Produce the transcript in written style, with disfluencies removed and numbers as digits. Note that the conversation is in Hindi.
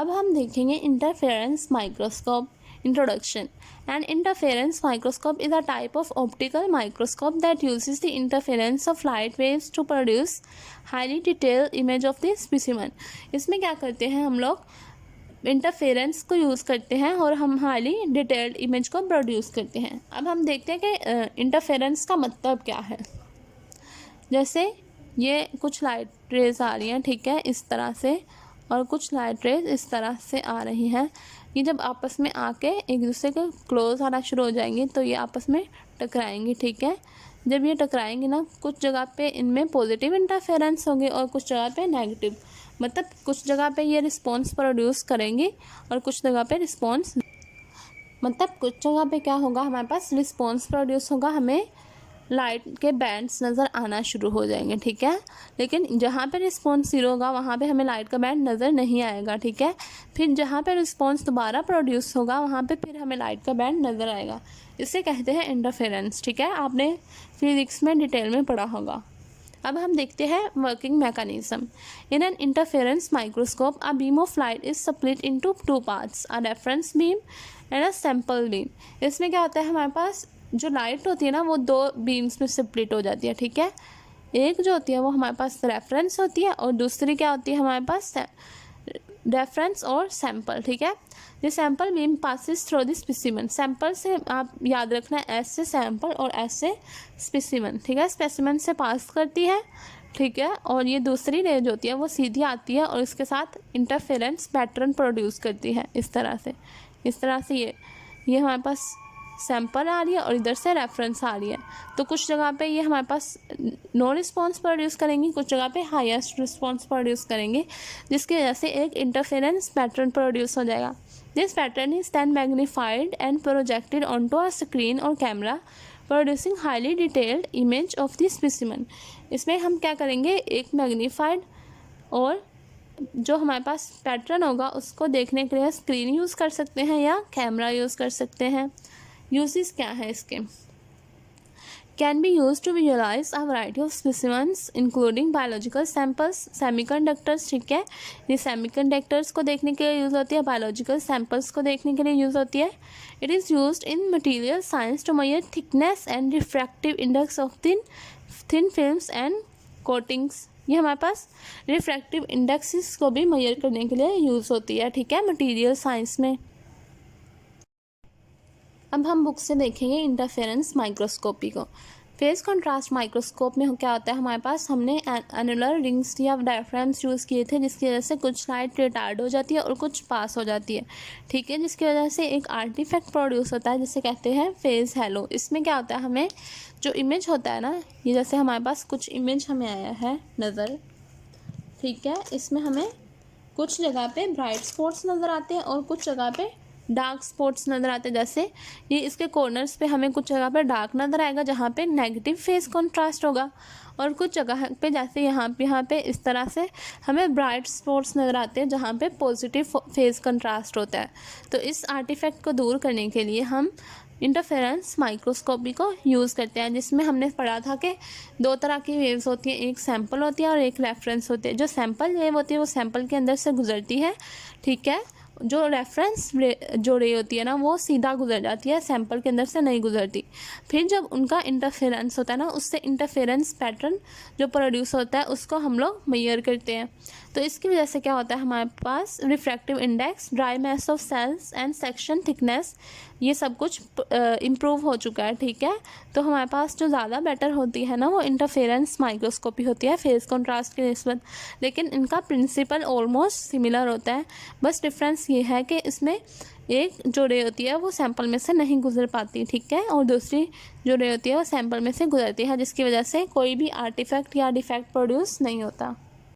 अब हम देखेंगे interference microscope introduction. An interference microscope is a type of optical microscope that uses the interference of light waves to produce highly detailed image of the specimen. इसमें क्या करते हैं हम लोग इंटरफेरेंस को यूज़ करते हैं और हम हाईली डिटेल्ड इमेज को प्रोड्यूस करते हैं. अब हम देखते हैं कि इंटरफेरेंस का मतलब क्या है. जैसे ये कुछ लाइट रेज आ रही हैं, ठीक है, इस तरह से, और कुछ लाइट रेज इस तरह से आ रही हैं. ये जब आपस में आके एक दूसरे के क्लोज आना शुरू हो जाएंगी तो ये आपस में टकराएंगी, ठीक है. जब ये टकराएंगी ना, कुछ जगह पे इनमें पॉजिटिव इंटरफेरेंस होगी और कुछ जगह पे नेगेटिव. मतलब कुछ जगह पे ये रिस्पॉन्स प्रोड्यूस करेंगी और कुछ जगह पे रिस्पॉन्स, मतलब कुछ जगह पे क्या होगा, हमारे पास रिस्पॉन्स प्रोड्यूस होगा, हमें लाइट के बैंड्स नज़र आना शुरू हो जाएंगे, ठीक है. लेकिन जहाँ पे रिस्पॉन्स ज़ीरो होगा वहाँ पे हमें लाइट का बैंड नज़र नहीं आएगा, ठीक है. फिर जहाँ पे रिस्पॉन्स दोबारा प्रोड्यूस होगा वहाँ पे फिर हमें लाइट का बैंड नज़र आएगा. इसे कहते हैं इंटरफेरेंस, ठीक है. आपने फिजिक्स में डिटेल में पढ़ा होगा. अब हम देखते हैं working mechanism. In an interference microscope a beam of light is split into two parts, a reference beam and a sample beam. इसमें क्या होता है, हमारे पास जो लाइट होती है ना वो दो बीम्स में स्प्लिट हो जाती है, ठीक है. एक जो होती है वो हमारे पास रेफरेंस होती है और दूसरी क्या होती है हमारे पास रेफरेंस और सैंपल, ठीक है. ये sample beam passes through the specimen. Sample से आप याद रखना, एस से सैंपल और एस से स्पेसिमेन, ठीक है. स्पेसिमेन से पास करती है, ठीक है. और ये दूसरी रेंज होती है वो सीधी आती है और इसके साथ इंटरफेरेंस पैटर्न प्रोड्यूस करती है इस तरह से. ये हमारे पास सैंपल आ रही है और इधर से रेफरेंस आ रही है. तो कुछ जगह पे ये हमारे पास नो रिस्पॉन्स प्रोड्यूस करेंगी, कुछ जगह पे हाईएस्ट रिस्पॉन्स प्रोड्यूस करेंगे, जिसकी वजह से एक इंटरफेरेंस पैटर्न प्रोड्यूस हो जाएगा. This pattern is then magnified and projected onto a screen और camera producing highly detailed image of the specimen. इसमें हम क्या करेंगे, एक मैग्नीफाइड और जो हमारे पास पैटर्न होगा उसको देखने के लिए स्क्रीन यूज़ कर सकते हैं या कैमरा यूज़ कर सकते हैं. यूजेस क्या है इसके. Can be use to visualize a variety of specimens including biological samples, semiconductors, ठीक है. ये सेमीकंडक्टर्स को देखने के लिए यूज़ होती है, बायोलॉजिकल सैंपल्स को देखने के लिए यूज़ होती है. It is used in material science to measure thickness and refractive index of thin films and coatings. ये हमारे पास रिफ्रैक्टिव इंडेक्स को भी मेजर करने के लिए यूज़ होती है, ठीक है, मटीरियल साइंस में. अब हम बुक से देखेंगे इंटरफेरेंस माइक्रोस्कोपी को. फेज कंट्रास्ट माइक्रोस्कोप में क्या होता है, हमारे पास हमने एनुलर रिंग्स या डायफ्राम्स यूज़ किए थे, जिसकी वजह से कुछ लाइट रिटार्ड हो जाती है और कुछ पास हो जाती है, ठीक है. जिसकी वजह से एक आर्टिफैक्ट प्रोड्यूस होता है जिसे कहते हैं फेज हैलो. इसमें क्या होता है, हमें जो इमेज होता है ना, ये जैसे हमारे पास कुछ इमेज हमें आया है नज़र, ठीक है. इसमें हमें कुछ जगह पे ब्राइट स्पॉट्स नज़र आते हैं और कुछ जगह पे डार्क स्पॉट्स नज़र आते हैं. जैसे ये इसके कॉर्नर्स पे हमें कुछ जगह पे डार्क नज़र आएगा जहाँ पे नेगेटिव फेज कंट्रास्ट होगा, और कुछ जगह पे जैसे यहाँ पे इस तरह से हमें ब्राइट स्पॉट्स नज़र आते हैं जहाँ पे पॉजिटिव फेज कंट्रास्ट होता है. तो इस आर्टिफैक्ट को दूर करने के लिए हम इंटरफेरेंस माइक्रोस्कोपी को यूज़ करते हैं, जिसमें हमने पढ़ा था कि दो तरह की वेव्स होती हैं, एक सैंपल होती है और एक रेफरेंस होती है. जो सैंपल वेव होती है वो सैंपल के अंदर से गुजरती है, ठीक है. जो रेफरेंस जो रे होती है ना वो सीधा गुजर जाती है, सैंपल के अंदर से नहीं गुजरती. फिर जब उनका इंटरफेरेंस होता है ना, उससे इंटरफेरेंस पैटर्न जो प्रोड्यूस होता है उसको हम लोग मेजर करते हैं. तो इसकी वजह से क्या होता है, हमारे पास refractive index, dry mass of cells and section thickness, ये सब कुछ इम्प्रूव हो चुका है, ठीक है. तो हमारे पास जो ज़्यादा बेटर होती है ना वो इंटरफेरेंस माइक्रोस्कोपी होती है फेज कंट्रास्ट की निस्बत. लेकिन इनका प्रिंसिपल ऑलमोस्ट सिमिलर होता है, बस डिफरेंस ये है कि इसमें एक जो रे होती है वो सैंपल में से नहीं गुजर पाती, ठीक है, और दूसरी जो रे होती है वो सैंपल में से गुजरती है, जिसकी वजह से कोई भी आर्टिफैक्ट या डिफेक्ट प्रोड्यूस नहीं होता.